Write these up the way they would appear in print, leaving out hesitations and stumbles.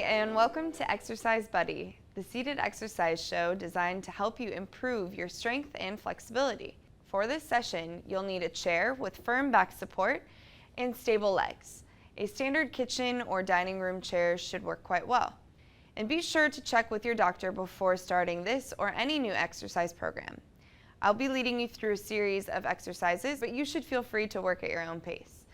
and welcome to Exercise Buddy, the seated exercise show designed to help you improve your strength and flexibility. For this session, you'll need a chair with firm back support and stable legs. A standard kitchen or dining room chair should work quite well. And be sure to check with your doctor before starting this or any new exercise program. I'll be leading you through a series of exercises, but you should feel free to work at your own pace.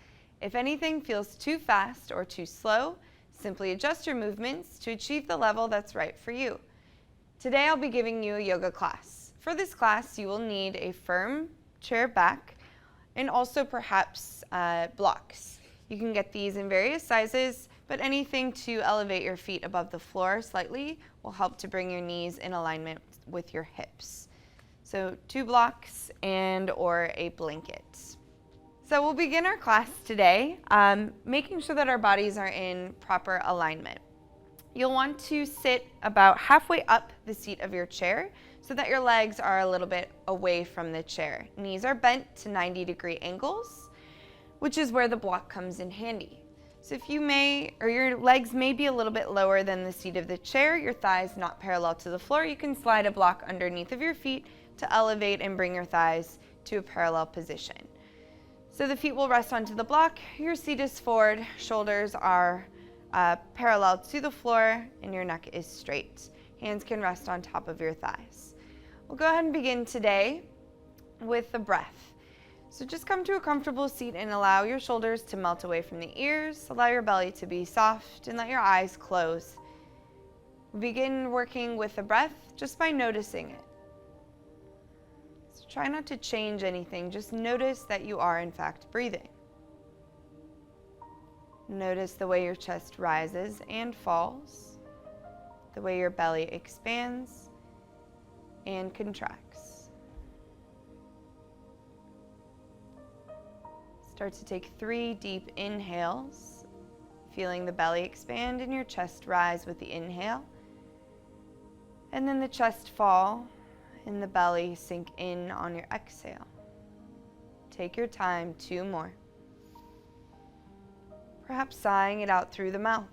If anything feels too fast or too slow, simply adjust your movements to achieve the level that's right for you. Today I'll be giving you a yoga class. For this class, you will need a firm chair back and also perhaps blocks. You can get these in various sizes, but anything to elevate your feet above the floor slightly will help to bring your knees in alignment with your hips. So 2 blocks and or a blanket. So we'll begin our class today making sure that our bodies are in proper alignment. You'll want to sit about halfway up the seat of your chair so that your legs are a little bit away from the chair. Knees are bent to 90-degree angles, which is where the block comes in handy. So if you your legs may be a little bit lower than the seat of the chair, your thighs not parallel to the floor, you can slide a block underneath of your feet to elevate and bring your thighs to a parallel position. So the feet will rest onto the block, your seat is forward, shoulders are parallel to the floor, and your neck is straight. Hands can rest on top of your thighs. We'll go ahead and begin today with the breath. So just come to a comfortable seat and allow your shoulders to melt away from the ears, allow your belly to be soft, and let your eyes close. Begin working with the breath just by noticing it. Try not to change anything, just notice that you are in fact breathing. Notice the way your chest rises and falls, the way your belly expands and contracts. Start to take 3 deep inhales, feeling the belly expand and your chest rise with the inhale, and then the chest fall and the belly sink in on your exhale. Take your time, 2 more. Perhaps sighing it out through the mouth.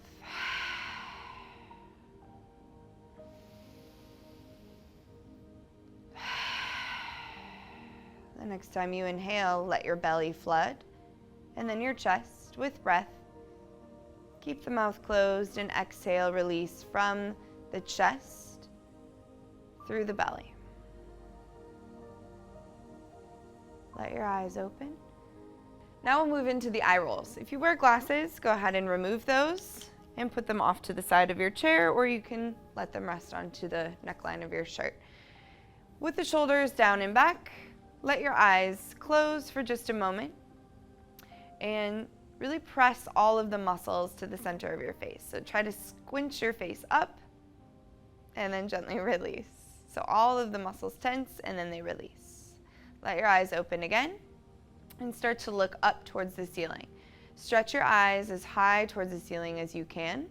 The next time you inhale, let your belly flood, and then your chest with breath. Keep the mouth closed and exhale, release from the chest through the belly. Let your eyes open. Now we'll move into the eye rolls. If you wear glasses, go ahead and remove those and put them off to the side of your chair, or you can let them rest onto the neckline of your shirt. With the shoulders down and back, let your eyes close for just a moment and really press all of the muscles to the center of your face. So try to squinch your face up and then gently release. So all of the muscles tense and then they release. Let your eyes open again and start to look up towards the ceiling. Stretch your eyes as high towards the ceiling as you can.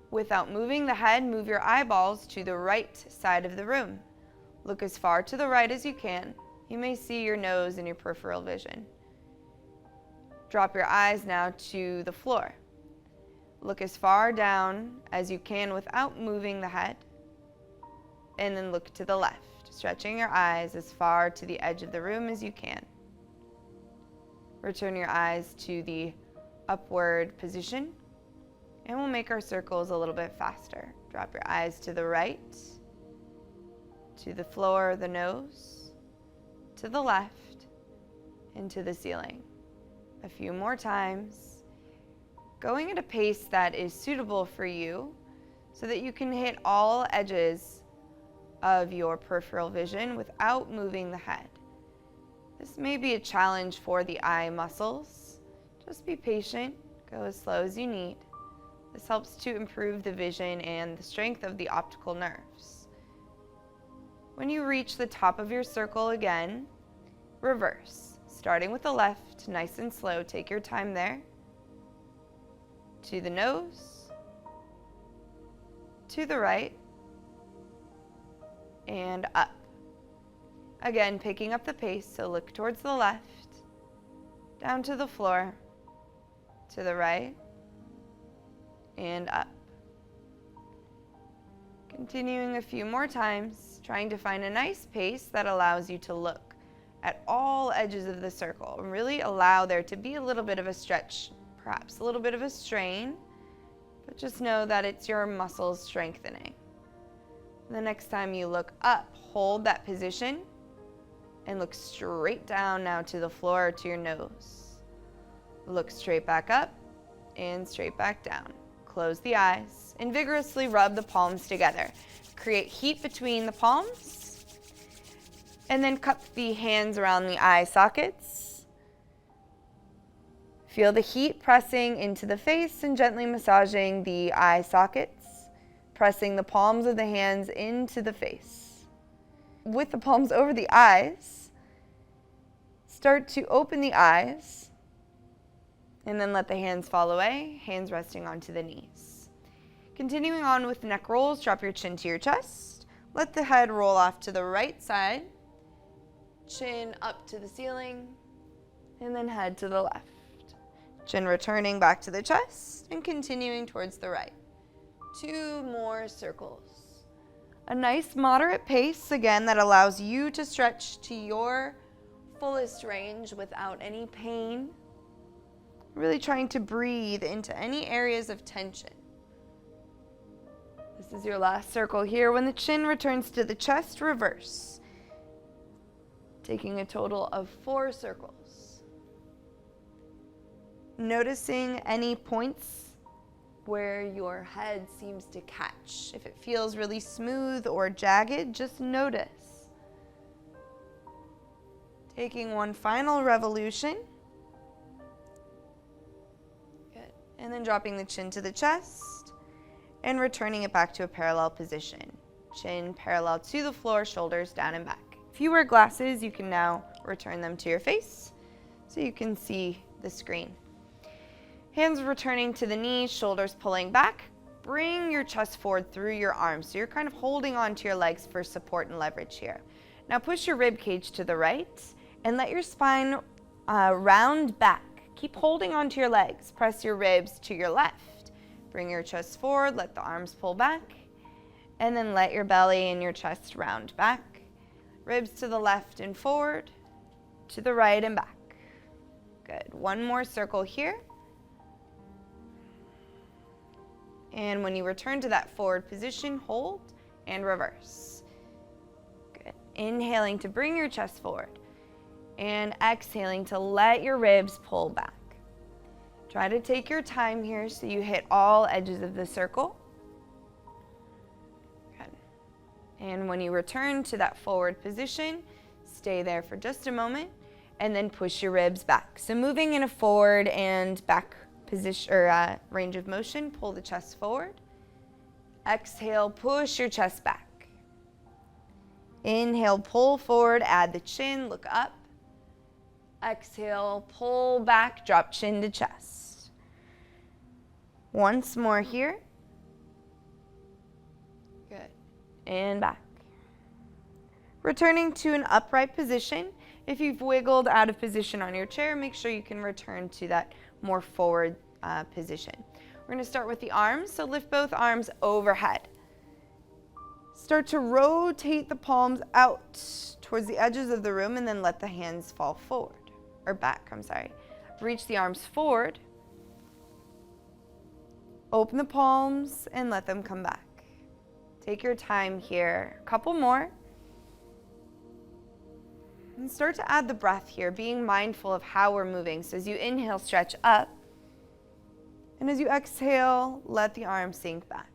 Without moving the head, move your eyeballs to the right side of the room. Look as far to the right as you can. You may see your nose in your peripheral vision. Drop your eyes now to the floor. Look as far down as you can without moving the head, and then look to the left, stretching your eyes as far to the edge of the room as you can. Return your eyes to the upward position, and we'll make our circles a little bit faster. Drop your eyes to the right, to the floor, the nose, to the left, and to the ceiling. A few more times, going at a pace that is suitable for you so that you can hit all edges of your peripheral vision without moving the head. This may be a challenge for the eye muscles. Just be patient, go as slow as you need. This helps to improve the vision and the strength of the optical nerves. When you reach the top of your circle again, reverse. Starting with the left, nice and slow, take your time there. To the nose, to the right, and up. Again, picking up the pace, so look towards the left, down to the floor, to the right, and up. Continuing a few more times, trying to find a nice pace that allows you to look at all edges of the circle and really allow there to be a little bit of a stretch, perhaps a little bit of a strain, but just know that it's your muscles strengthening. The next time you look up, hold that position and look straight down now to the floor or to your nose. Look straight back up and straight back down. Close the eyes and vigorously rub the palms together. Create heat between the palms and then cup the hands around the eye sockets. Feel the heat pressing into the face and gently massaging the eye sockets, pressing the palms of the hands into the face. With the palms over the eyes, start to open the eyes and then let the hands fall away, hands resting onto the knees. Continuing on with neck rolls, drop your chin to your chest. Let the head roll off to the right side, chin up to the ceiling, and then head to the left. Chin returning back to the chest and continuing towards the right. 2 more circles. A nice moderate pace, again, that allows you to stretch to your fullest range without any pain. Really trying to breathe into any areas of tension. This is your last circle here. When the chin returns to the chest, reverse. Taking a total of 4 circles. Noticing any points where your head seems to catch. If it feels really smooth or jagged, just notice. Taking one final revolution. Good. And then dropping the chin to the chest and returning it back to a parallel position. Chin parallel to the floor, shoulders down and back. If you wear glasses, you can now return them to your face so you can see the screen. Hands returning to the knees, shoulders pulling back. Bring your chest forward through your arms. So you're kind of holding onto your legs for support and leverage here. Now push your rib cage to the right and let your spine round back. Keep holding onto your legs. Press your ribs to your left. Bring your chest forward, let the arms pull back, and then let your belly and your chest round back. Ribs to the left and forward, to the right and back. Good. One more circle here. And when you return to that forward position, hold and reverse. Good. Inhaling to bring your chest forward and exhaling to let your ribs pull back. Try to take your time here so you hit all edges of the circle. Good. And when you return to that forward position, stay there for just a moment and then push your ribs back. So moving in a forward and back position or range of motion, pull the chest forward. Exhale, push your chest back. Inhale, pull forward, add the chin, look up. Exhale, pull back, drop chin to chest. Once more here. Good. And back. Returning to an upright position. If you've wiggled out of position on your chair, make sure you can return to that more forward position. We're going to start with the arms, so lift both arms overhead. Start to rotate the palms out towards the edges of the room and then let the hands fall forward, or back, I'm sorry. Reach the arms forward. Open the palms and let them come back. Take your time here, a couple more. And start to add the breath here, being mindful of how we're moving. So as you inhale, stretch up. And as you exhale, let the arms sink back.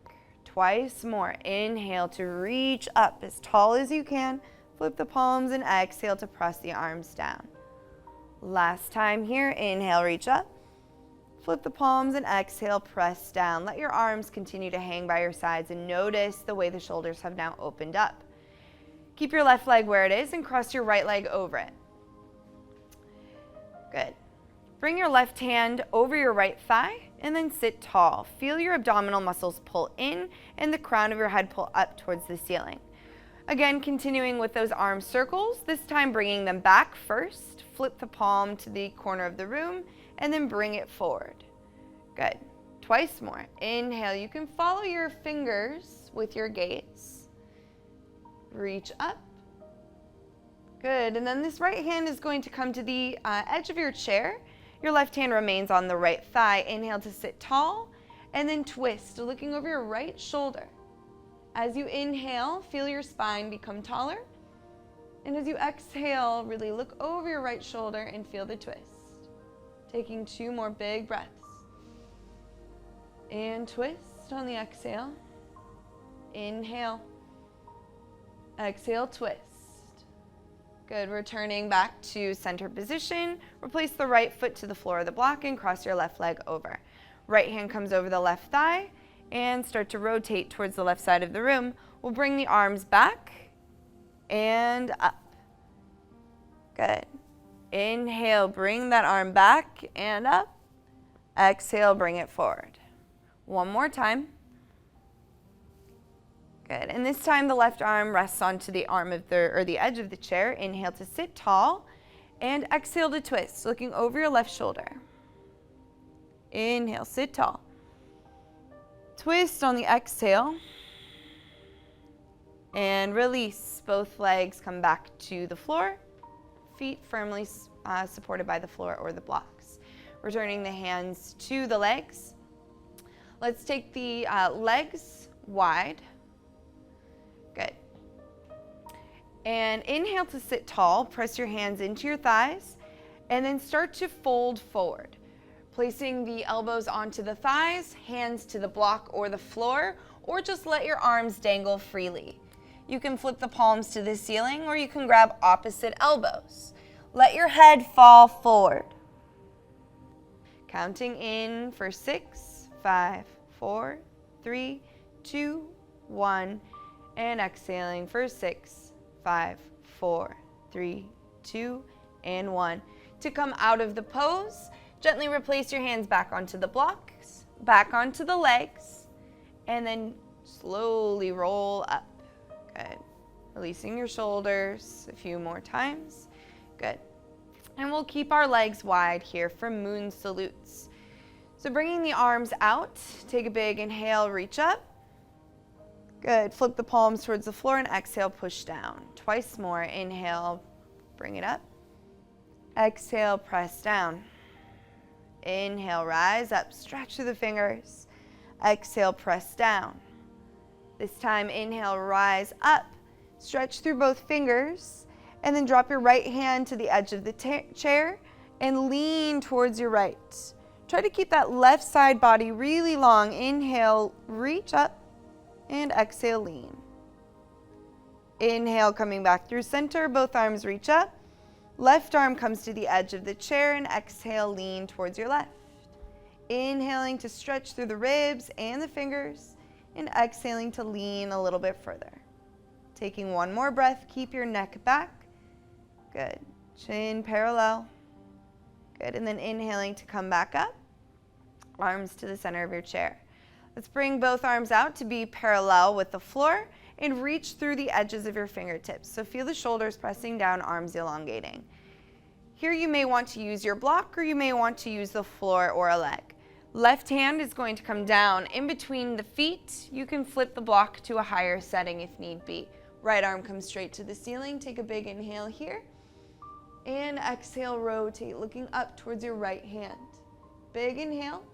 Twice more. Inhale to reach up as tall as you can. Flip the palms and exhale to press the arms down. Last time here, inhale, reach up. Flip the palms and exhale, press down. Let your arms continue to hang by your sides and notice the way the shoulders have now opened up. Keep your left leg where it is and cross your right leg over it. Good. Bring your left hand over your right thigh and then sit tall. Feel your abdominal muscles pull in and the crown of your head pull up towards the ceiling. Again, continuing with those arm circles, this time bringing them back first. Flip the palm to the corner of the room and then bring it forward. Good. twice more. Inhale, you can follow your fingers with your gaze. Reach up. Good, and then this right hand is going to come to the edge of your chair. Your left hand remains on the right thigh. Inhale to sit tall, and then twist, looking over your right shoulder. As you inhale, feel your spine become taller. And as you exhale, really look over your right shoulder and feel the twist. Taking 2 more big breaths. And twist on the exhale. Inhale. Exhale, twist. Good, returning back to center position. Replace the right foot to the floor of the block and cross your left leg over. Right hand comes over the left thigh and start to rotate towards the left side of the room. We'll bring the arms back and up. Good. Inhale, bring that arm back and up. Exhale, bring it forward. One more time. Good, and this time the left arm rests onto the arm of the edge of the chair. Inhale to sit tall, and exhale to twist, looking over your left shoulder. Inhale, sit tall. Twist on the exhale, and release. Both legs come back to the floor, feet firmly supported by the floor or the blocks. Returning the hands to the legs. Let's take the legs wide. Good. And inhale to sit tall. Press your hands into your thighs and then start to fold forward. Placing the elbows onto the thighs, hands to the block or the floor, or just let your arms dangle freely. You can flip the palms to the ceiling or you can grab opposite elbows. Let your head fall forward. Counting in for 6, 5, 4, 3, 2, 1. And exhaling for 6, 5, 4, 3, 2, and 1. To come out of the pose, gently replace your hands back onto the blocks, back onto the legs, and then slowly roll up. Good. Releasing your shoulders a few more times. Good. And we'll keep our legs wide here for moon salutes. So bringing the arms out, take a big inhale, reach up. Good. Flip the palms towards the floor and exhale, push down. Twice more. Inhale, bring it up. Exhale, press down. Inhale, rise up, stretch through the fingers. Exhale, press down. This time, inhale, rise up, stretch through both fingers, and then drop your right hand to the edge of the chair and lean towards your right. Try to keep that left side body really long. Inhale, reach up. And exhale, lean. Inhale, coming back through center, both arms reach up. Left arm comes to the edge of the chair and exhale, lean towards your left. Inhaling to stretch through the ribs and the fingers and exhaling to lean a little bit further. Taking one more breath, keep your neck back. Good. Chin parallel. Good, and then inhaling to come back up. Arms to the center of your chair. Let's bring both arms out to be parallel with the floor and reach through the edges of your fingertips. So feel the shoulders pressing down, arms elongating. Here you may want to use your block or you may want to use the floor or a leg. Left hand is going to come down in between the feet. You can flip the block to a higher setting if need be. Right arm comes straight to the ceiling. Take a big inhale here. And exhale, rotate, looking up towards your right hand. Big inhale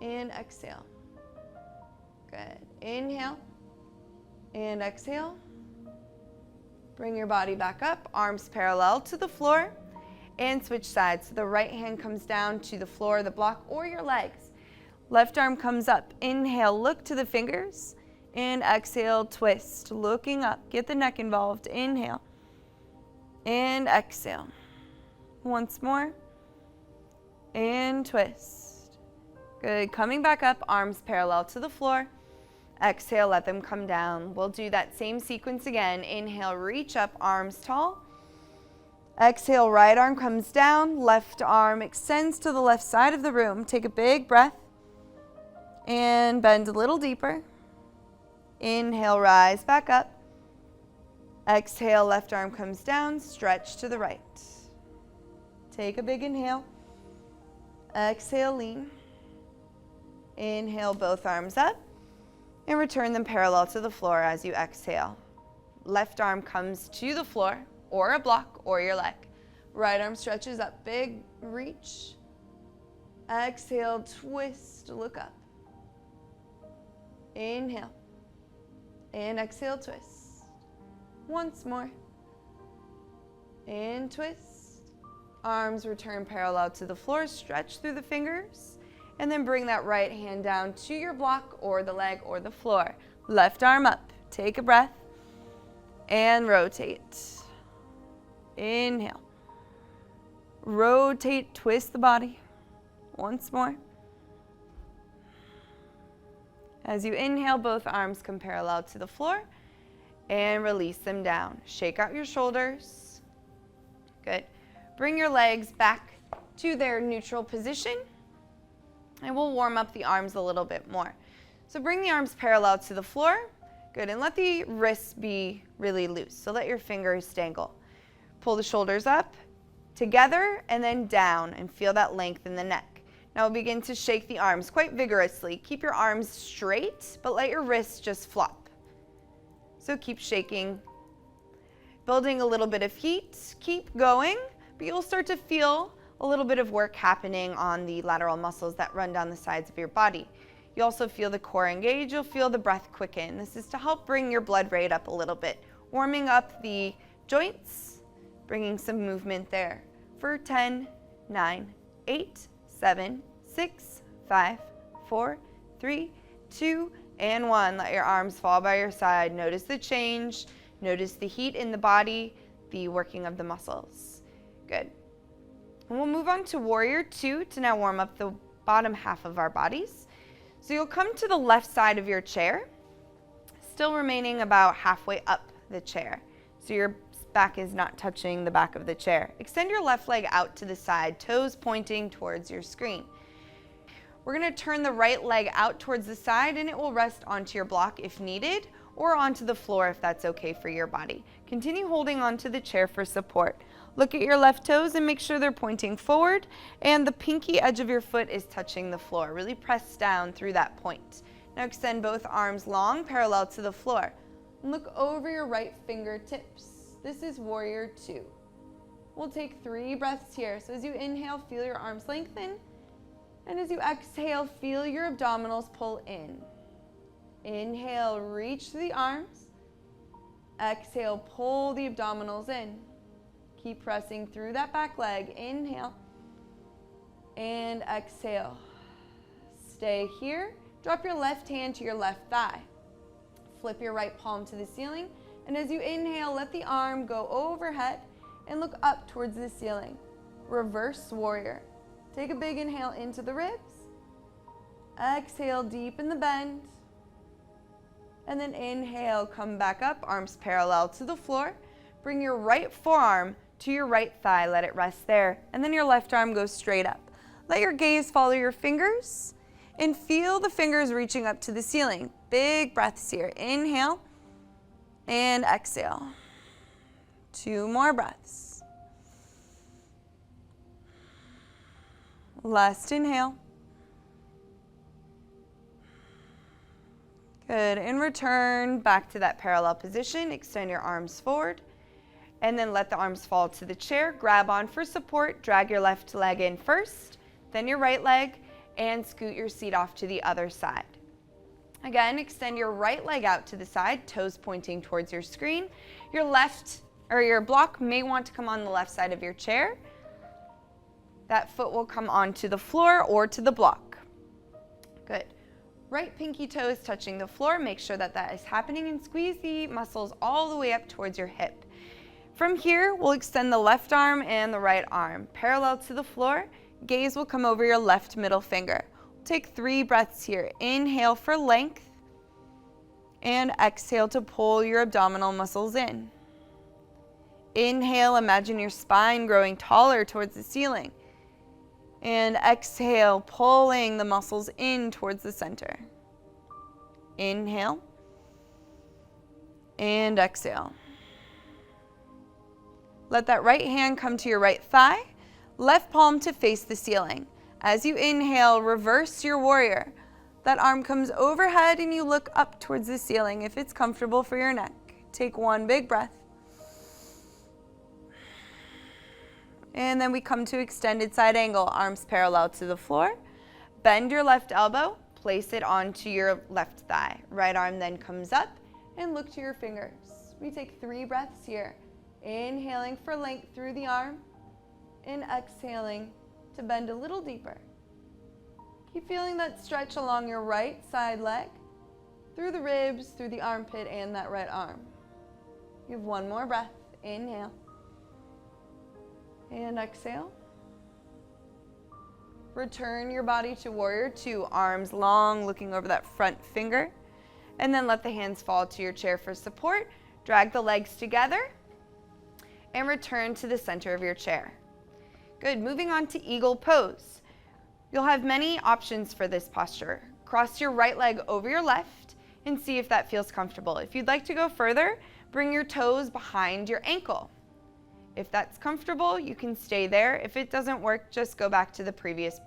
and exhale. Good. Inhale and exhale. Bring your body back up, arms parallel to the floor, and switch sides. So the right hand comes down to the floor, the block, or your legs. Left arm comes up. Inhale, look to the fingers, and exhale, twist, looking up. Get the neck involved. Inhale and exhale. Once more, and twist. Good. Coming back up, arms parallel to the floor. Exhale, let them come down. We'll do that same sequence again. Inhale, reach up, arms tall. Exhale, right arm comes down, left arm extends to the left side of the room. Take a big breath and bend a little deeper. Inhale, rise back up. Exhale, left arm comes down, stretch to the right. Take a big inhale. Exhale, lean. Inhale both arms up and return them parallel to the floor as you exhale. Left arm comes to the floor or a block or your leg. Right arm stretches up, big reach. Exhale, twist, look up. Inhale. And exhale, twist. Once more. And twist. Arms return parallel to the floor, stretch through the fingers, and then bring that right hand down to your block or the leg or the floor. Left arm up, take a breath, and rotate. Inhale. Rotate, twist the body. Once more. As you inhale, both arms come parallel to the floor and release them down. Shake out your shoulders. Good. Bring your legs back to their neutral position, and we'll warm up the arms a little bit more. So bring the arms parallel to the floor. Good, and let the wrists be really loose. So let your fingers dangle. Pull the shoulders up, together, and then down, and feel that length in the neck. Now we'll begin to shake the arms quite vigorously. Keep your arms straight, but let your wrists just flop. So keep shaking, building a little bit of heat. Keep going, but you'll start to feel a little bit of work happening on the lateral muscles that run down the sides of your body. You also feel the core engage. You'll feel the breath quicken. This is to help bring your blood rate up a little bit, warming up the joints, bringing some movement there. For 10, 9, 8, 7, 6, 5, 4, 3, 2, and 1. Let your arms fall by your side. Notice the change. Notice the heat in the body, the working of the muscles. Good. And we'll move on to Warrior 2 to now warm up the bottom half of our bodies. So you'll come to the left side of your chair, still remaining about halfway up the chair. So your back is not touching the back of the chair. Extend your left leg out to the side, toes pointing towards your screen. We're going to turn the right leg out towards the side, and it will rest onto your block if needed, or onto the floor if that's okay for your body. Continue holding onto the chair for support. Look at your left toes and make sure they're pointing forward, and the pinky edge of your foot is touching the floor. Really press down through that point. Now extend both arms long, parallel to the floor. Look over your right fingertips. This is Warrior 2. We'll take 3 breaths here. So as you inhale, feel your arms lengthen. And as you exhale, feel your abdominals pull in. Inhale, reach through the arms. Exhale, pull the abdominals in. Keep pressing through that back leg. Inhale. And exhale. Stay here. Drop your left hand to your left thigh. Flip your right palm to the ceiling. And as you inhale, let the arm go overhead and look up towards the ceiling. Reverse warrior. Take a big inhale into the ribs. Exhale, deepen the bend. And then inhale, come back up, arms parallel to the floor. Bring your right forearm to your right thigh, let it rest there. And then your left arm goes straight up. Let your gaze follow your fingers and feel the fingers reaching up to the ceiling. Big breaths here. Inhale. And exhale. 2 more breaths. Last inhale. Good. And return back to that parallel position. Extend your arms forward. And then let the arms fall to the chair. Grab on for support. Drag your left leg in first, then your right leg, and scoot your seat off to the other side. Again, extend your right leg out to the side, toes pointing towards your screen. Your left, or your block may want to come on the left side of your chair. That foot will come onto the floor or to the block. Good. Right pinky toe is touching the floor. Make sure that that is happening and squeeze the muscles all the way up towards your hip. From here, we'll extend the left arm and the right arm parallel to the floor. Gaze will come over your left middle finger. Take 3 breaths here. Inhale for length and exhale to pull your abdominal muscles in. Inhale, imagine your spine growing taller towards the ceiling. And exhale, pulling the muscles in towards the center. Inhale and exhale. Let that right hand come to your right thigh, left palm to face the ceiling. As you inhale, reverse your warrior. That arm comes overhead and you look up towards the ceiling if it's comfortable for your neck. Take one big breath. And then we come to extended side angle, arms parallel to the floor. Bend your left elbow, place it onto your left thigh. Right arm then comes up and look to your fingers. We take 3 breaths here. Inhaling for length through the arm and exhaling to bend a little deeper. Keep feeling that stretch along your right side leg, through the ribs, through the armpit, and that right arm. You have 1 more breath. Inhale. And exhale. Return your body to warrior 2, arms long, looking over that front finger. And then let the hands fall to your chair for support. Drag the legs together and return to the center of your chair. Good, moving on to eagle pose. You'll have many options for this posture. Cross your right leg over your left and see if that feels comfortable. If you'd like to go further, bring your toes behind your ankle. If that's comfortable, you can stay there. If it doesn't work, just go back to the previous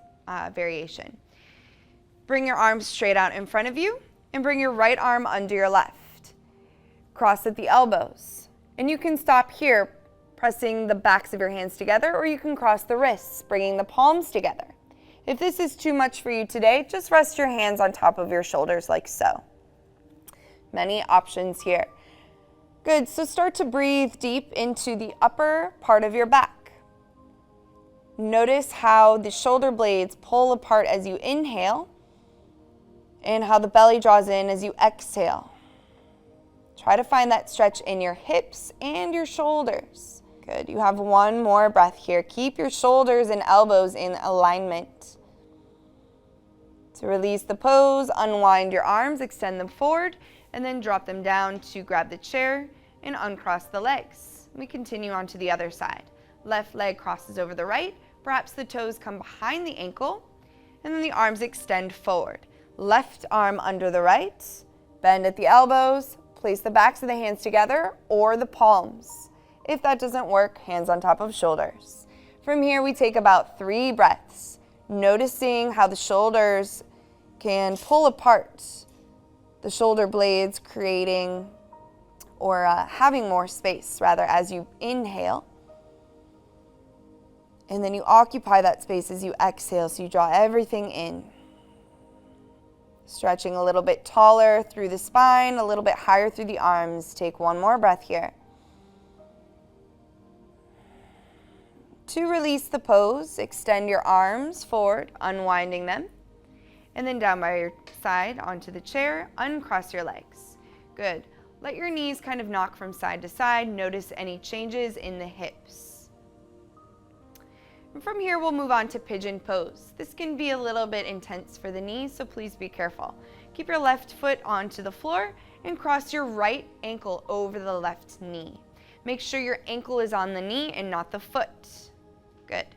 variation. Bring your arms straight out in front of you and bring your right arm under your left. Cross at the elbows. And you can stop here, pressing the backs of your hands together, or you can cross the wrists, bringing the palms together. If this is too much for you today, just rest your hands on top of your shoulders like so. Many options here. Good, so start to breathe deep into the upper part of your back. Notice how the shoulder blades pull apart as you inhale and how the belly draws in as you exhale. Try to find that stretch in your hips and your shoulders. Good, you have 1 more breath here. Keep your shoulders and elbows in alignment. To release the pose, unwind your arms, extend them forward, and then drop them down to grab the chair and uncross the legs. We continue on to the other side. Left leg crosses over the right, perhaps the toes come behind the ankle, and then the arms extend forward. Left arm under the right, bend at the elbows, place the backs of the hands together or the palms. If that doesn't work, hands on top of shoulders. From here, we take about 3 breaths, noticing how the shoulders can pull apart, the shoulder blades creating or having more space rather as you inhale. And then you occupy that space as you exhale, so you draw everything in. Stretching a little bit taller through the spine, a little bit higher through the arms. Take 1 more breath here. To release the pose, extend your arms forward, unwinding them. And then down by your side onto the chair, uncross your legs. Good. Let your knees kind of knock from side to side. Notice any changes in the hips. And from here, we'll move on to pigeon pose. This can be a little bit intense for the knees, so please be careful. Keep your left foot onto the floor and cross your right ankle over the left knee. Make sure your ankle is on the knee and not the foot. Good.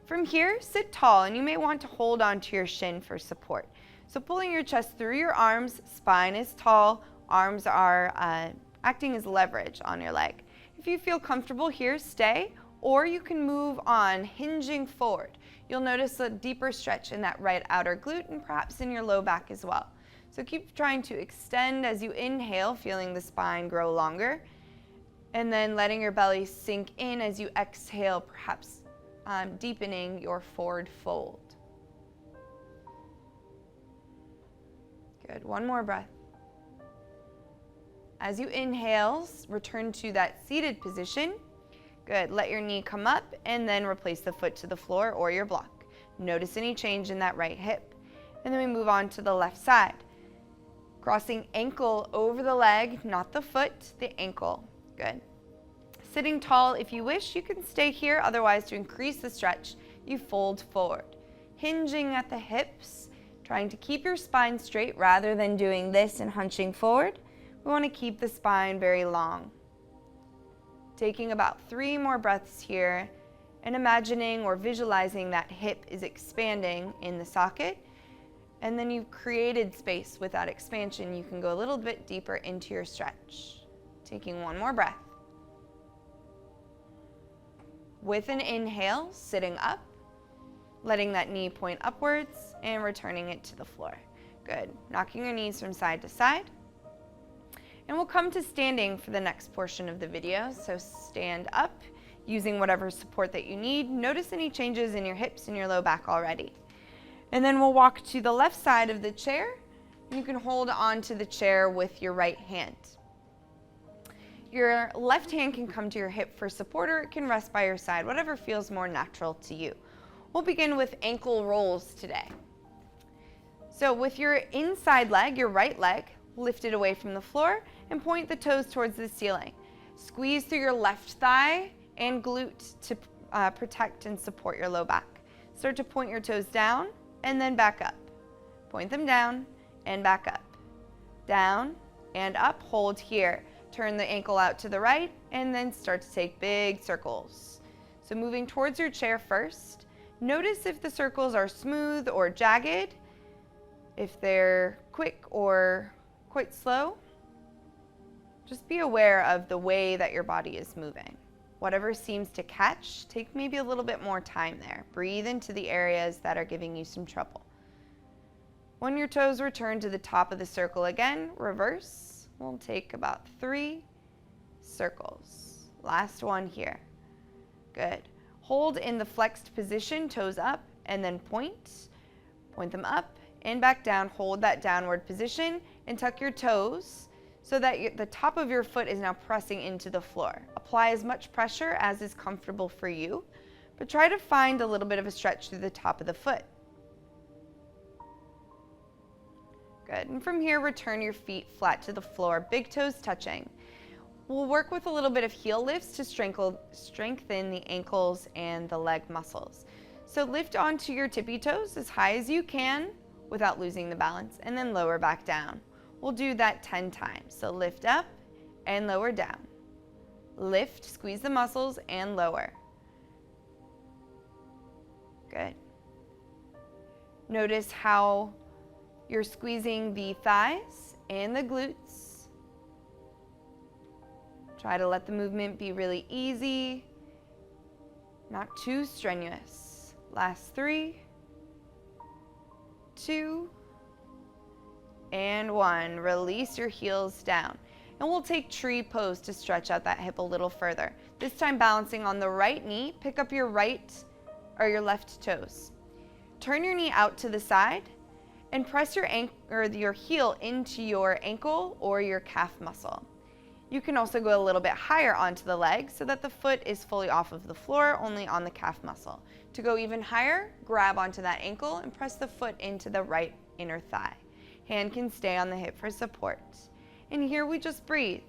From here, sit tall, and you may want to hold onto your shin for support. So pulling your chest through your arms, spine is tall, arms are acting as leverage on your leg. If you feel comfortable here, stay, or you can move on, hinging forward. You'll notice a deeper stretch in that right outer glute and perhaps in your low back as well. So keep trying to extend as you inhale, feeling the spine grow longer, and then letting your belly sink in as you exhale, perhaps deepening your forward fold. Good, 1 more breath. As you inhale, return to that seated position. Good, let your knee come up and then replace the foot to the floor or your block. Notice any change in that right hip. And then we move on to the left side. Crossing ankle over the leg, not the foot, the ankle. Good. Sitting tall if you wish, you can stay here. Otherwise, to increase the stretch, you fold forward. Hinging at the hips, trying to keep your spine straight rather than doing this and hunching forward. We want to keep the spine very long. Taking about 3 more breaths here and imagining or visualizing that hip is expanding in the socket. And then you've created space with that expansion. You can go a little bit deeper into your stretch. Taking 1 more breath. With an inhale, sitting up, letting that knee point upwards and returning it to the floor. Good. Knocking your knees from side to side. And we'll come to standing for the next portion of the video. So stand up using whatever support that you need. Notice any changes in your hips and your low back already. And then we'll walk to the left side of the chair. You can hold onto the chair with your right hand. Your left hand can come to your hip for support, or it can rest by your side, whatever feels more natural to you. We'll begin with ankle rolls today. So with your inside leg, your right leg, lift it away from the floor and point the toes towards the ceiling. Squeeze through your left thigh and glute to protect and support your low back. Start to point your toes down and then back up. Point them down and back up. Down and up, hold here. Turn the ankle out to the right and then start to take big circles. So moving towards your chair first, notice if the circles are smooth or jagged, if they're quick or quite slow. Just be aware of the way that your body is moving. Whatever seems to catch, take maybe a little bit more time there. Breathe into the areas that are giving you some trouble. When your toes return to the top of the circle again, reverse. We'll take about 3 circles. Last one here. Good. Hold in the flexed position, toes up, and then point. Point them up and back down. Hold that downward position and tuck your toes so that the top of your foot is now pressing into the floor. Apply as much pressure as is comfortable for you, but try to find a little bit of a stretch through the top of the foot. Good. And from here, return your feet flat to the floor, big toes touching. We'll work with a little bit of heel lifts to strengthen the ankles and the leg muscles. So lift onto your tippy toes as high as you can without losing the balance, and then lower back down. We'll do that 10 times. So lift up and lower down. Lift, squeeze the muscles, and lower. Good. Notice how you're squeezing the thighs and the glutes. Try to let the movement be really easy, not too strenuous. Last 3, 2, and 1. Release your heels down. And we'll take tree pose to stretch out that hip a little further. This time balancing on the right knee, pick up your right or your left toes. Turn your knee out to the side and press your heel into your ankle or your calf muscle. You can also go a little bit higher onto the leg so that the foot is fully off of the floor, only on the calf muscle. To go even higher, grab onto that ankle and press the foot into the right inner thigh. Hand can stay on the hip for support. And here we just breathe.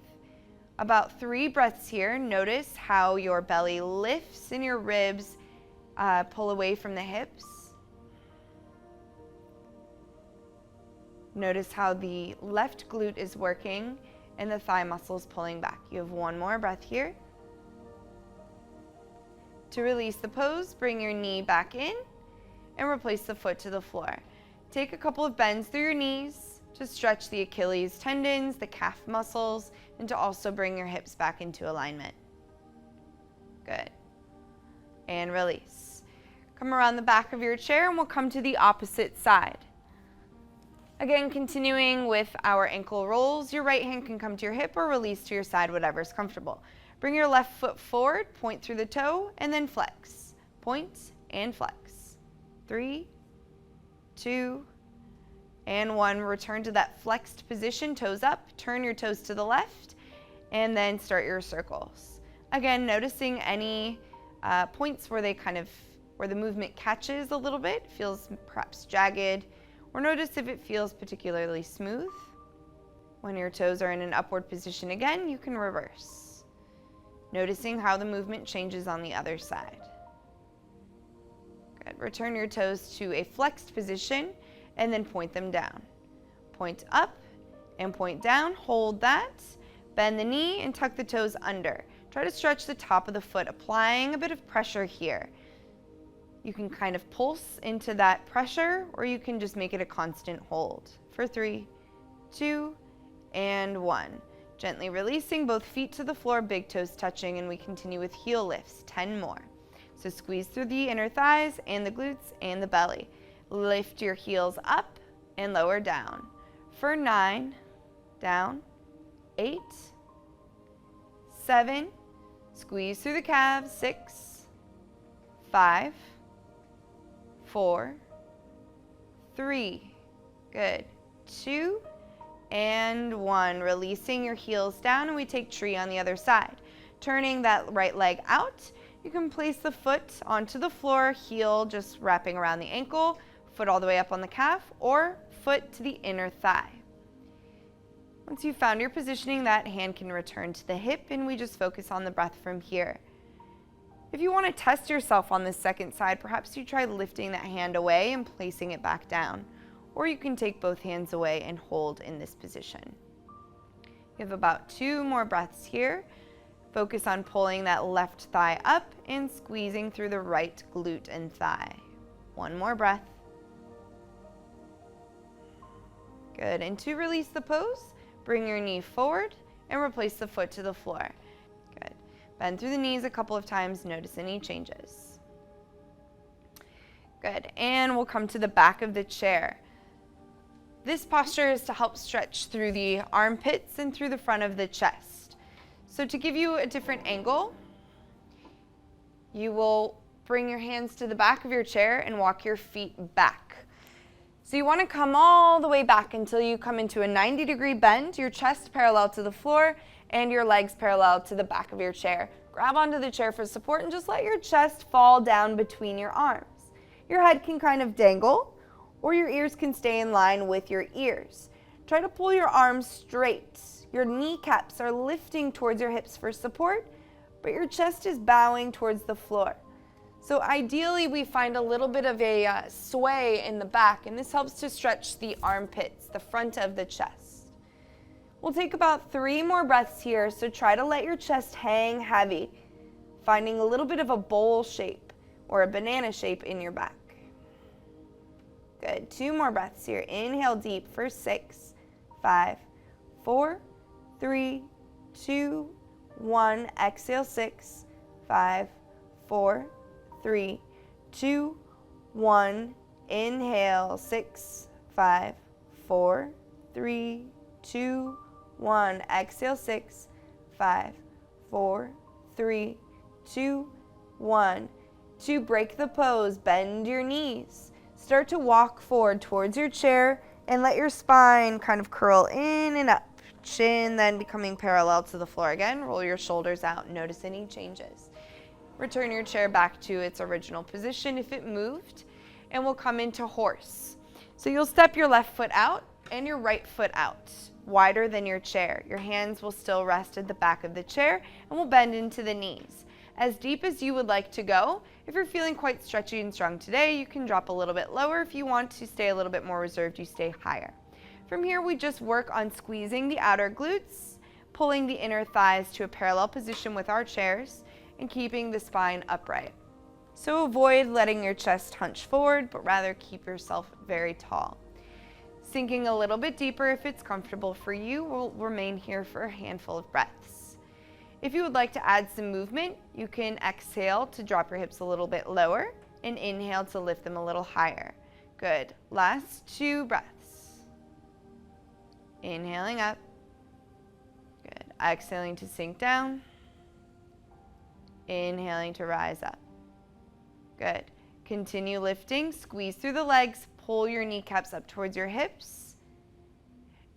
About 3 breaths here. Notice how your belly lifts and your ribs pull away from the hips. Notice how the left glute is working and the thigh muscles pulling back. You have 1 more breath here. To release the pose, bring your knee back in and replace the foot to the floor. Take a couple of bends through your knees to stretch the Achilles tendons, the calf muscles, and to also bring your hips back into alignment. Good. And release. Come around the back of your chair and we'll come to the opposite side. Again, continuing with our ankle rolls, your right hand can come to your hip or release to your side, whatever is comfortable. Bring your left foot forward, point through the toe, and then flex. Point and flex. 3, 2, and 1. Return to that flexed position, toes up, turn your toes to the left, and then start your circles. Again, noticing any points where where the movement catches a little bit, feels perhaps jagged, or notice if it feels particularly smooth. When your toes are in an upward position again, you can reverse. Noticing how the movement changes on the other side. Good. Return your toes to a flexed position and then point them down. Point up and point down. Hold that. Bend the knee and tuck the toes under. Try to stretch the top of the foot, applying a bit of pressure here. You can kind of pulse into that pressure, or you can just make it a constant hold. For 3, 2, and 1. Gently releasing both feet to the floor, big toes touching, and we continue with heel lifts, 10 more. So squeeze through the inner thighs and the glutes and the belly. Lift your heels up and lower down. For 9, down, 8, 7, squeeze through the calves, 6, 5, 4, 3, good, 2, and 1. Releasing your heels down, and we take tree on the other side. Turning that right leg out, you can place the foot onto the floor, heel just wrapping around the ankle, foot all the way up on the calf, or foot to the inner thigh. Once you've found your positioning, that hand can return to the hip, and we just focus on the breath from here. If you want to test yourself on this second side, perhaps you try lifting that hand away and placing it back down. Or you can take both hands away and hold in this position. You have about 2 more breaths here. Focus on pulling that left thigh up and squeezing through the right glute and thigh. 1 more breath. Good, and to release the pose, bring your knee forward and replace the foot to the floor. Good, bend through the knees a couple of times, notice any changes. Good, and we'll come to the back of the chair. This posture is to help stretch through the armpits and through the front of the chest. So to give you a different angle, you will bring your hands to the back of your chair and walk your feet back. So you want to come all the way back until you come into a 90-degree bend, your chest parallel to the floor and your legs parallel to the back of your chair. Grab onto the chair for support and just let your chest fall down between your arms. Your head can kind of dangle, or your ears can stay in line with your ears. Try to pull your arms straight. Your kneecaps are lifting towards your hips for support, but your chest is bowing towards the floor. So ideally, we find a little bit of a sway in the back, and this helps to stretch the armpits, the front of the chest. We'll take about 3 more breaths here, so try to let your chest hang heavy, finding a little bit of a bowl shape or a banana shape in your back. Good, 2 more breaths here. Inhale deep for 6, 5, 4, 3, 2, 1. Exhale 6, 5, 4, 3, 2, 1. Inhale 6, 5, 4, 3, 2, 1. Exhale 6, 5, 4, 3, 2, 1. To break the pose, bend your knees. Start to walk forward towards your chair and let your spine kind of curl in and up. Chin then becoming parallel to the floor again. Roll your shoulders out. Notice any changes. Return your chair back to its original position if it moved, and we'll come into horse. So you'll step your left foot out and your right foot out, wider than your chair. Your hands will still rest at the back of the chair and will bend into the knees. As deep as you would like to go. If you're feeling quite stretchy and strong today, you can drop a little bit lower. If you want to stay a little bit more reserved, you stay higher. From here, we just work on squeezing the outer glutes, pulling the inner thighs to a parallel position with our chairs, and keeping the spine upright. So avoid letting your chest hunch forward, but rather keep yourself very tall. Sinking a little bit deeper if it's comfortable for you, we'll remain here for a handful of breaths. If you would like to add some movement, you can exhale to drop your hips a little bit lower and inhale to lift them a little higher. Good. Last 2 breaths. Inhaling up. Good. Exhaling to sink down. Inhaling to rise up. Good. Continue lifting. Squeeze through the legs. Pull your kneecaps up towards your hips.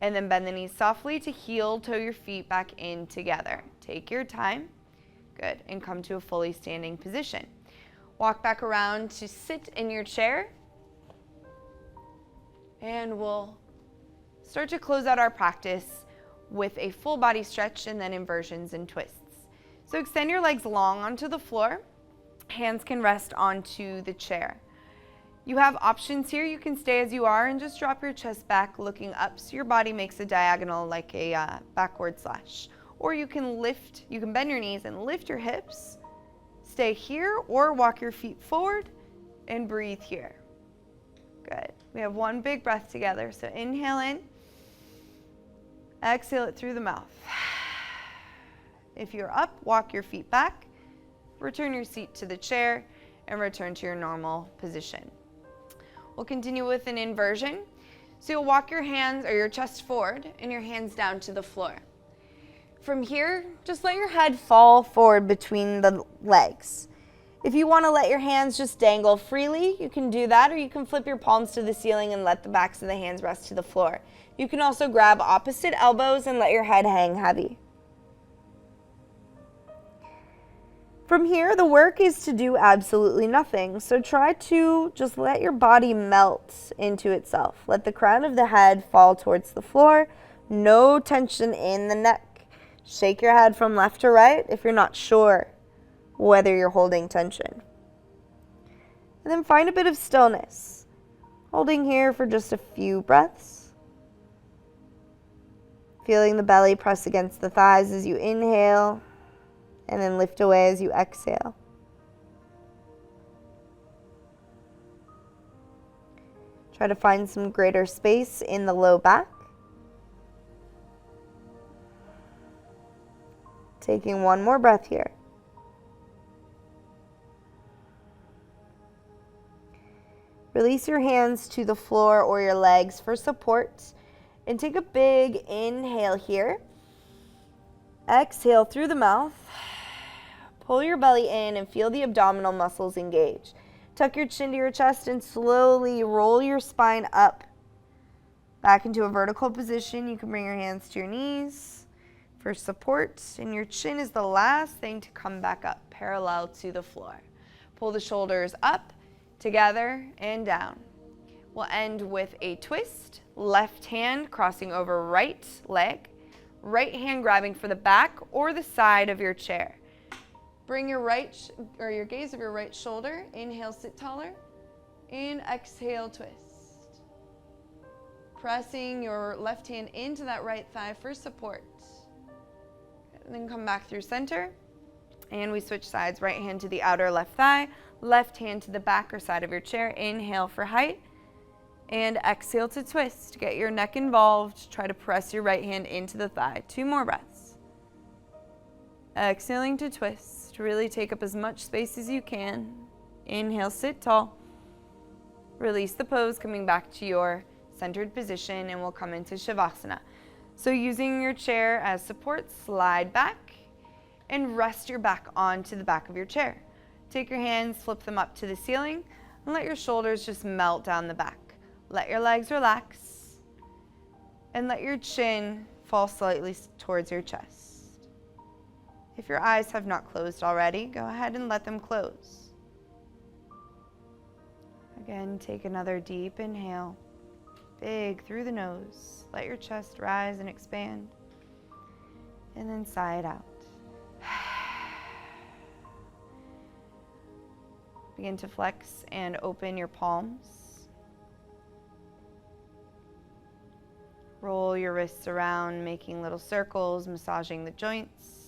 And then bend the knees softly to heel toe your feet back in together. Take your time. Good. And come to a fully standing position. Walk back around to sit in your chair. And we'll start to close out our practice with a full body stretch and then inversions and twists. So extend your legs long onto the floor. Hands can rest onto the chair. You have options here. You can stay as you are and just drop your chest back looking up so your body makes a diagonal like a backward slash. Or you can bend your knees and lift your hips. Stay here or walk your feet forward and breathe here. Good. We have 1 big breath together. So inhale in. Exhale it through the mouth. If you're up, walk your feet back. Return your seat to the chair and return to your normal position. We'll continue with an inversion. So you'll walk your hands or your chest forward and your hands down to the floor. From here, just let your head fall forward between the legs. If you want to let your hands just dangle freely, you can do that, or you can flip your palms to the ceiling and let the backs of the hands rest to the floor. You can also grab opposite elbows and let your head hang heavy. From here, the work is to do absolutely nothing. So try to just let your body melt into itself. Let the crown of the head fall towards the floor. No tension in the neck. Shake your head from left to right if you're not sure whether you're holding tension. And then find a bit of stillness. Holding here for just a few breaths. Feeling the belly press against the thighs as you inhale. And then lift away as you exhale. Try to find some greater space in the low back. Taking one more breath here. Release your hands to the floor or your legs for support. And take a big inhale here. Exhale through the mouth. Pull your belly in and feel the abdominal muscles engage. Tuck your chin to your chest and slowly roll your spine up. Back into a vertical position. You can bring your hands to your knees for support. And your chin is the last thing to come back up, parallel to the floor. Pull the shoulders up, together, and down. We'll end with a twist. Left hand crossing over right leg. Right hand grabbing for the back or the side of your chair. Bring your your gaze of your right shoulder. Inhale, sit taller. And exhale, twist. Pressing your left hand into that right thigh for support. And then come back through center. And we switch sides. Right hand to the outer left thigh. Left hand to the back or side of your chair. Inhale for height. And exhale to twist. Get your neck involved. Try to press your right hand into the thigh. 2 more breaths. Exhaling to twist. Really take up as much space as you can. Inhale, sit tall. Release the pose, coming back to your centered position, and we'll come into Shavasana. So using your chair as support, slide back and rest your back onto the back of your chair. Take your hands, flip them up to the ceiling, and let your shoulders just melt down the back. Let your legs relax, and let your chin fall slightly towards your chest. If your eyes have not closed already, go ahead and let them close. Again, take another deep inhale, big through the nose. Let your chest rise and expand, and then sigh it out. Begin to flex and open your palms. Roll your wrists around, making little circles, massaging the joints.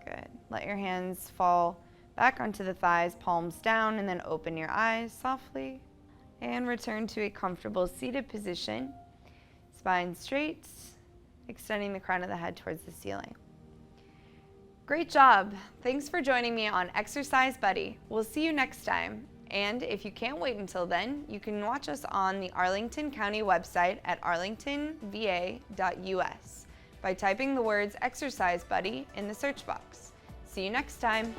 Good. Let your hands fall back onto the thighs, palms down, and then open your eyes softly. And return to a comfortable seated position. Spine straight, extending the crown of the head towards the ceiling. Great job. Thanks for joining me on Exercise Buddy. We'll see you next time. And if you can't wait until then, you can watch us on the Arlington County website at arlingtonva.us by typing the words Exercise Buddy in the search box. See you next time.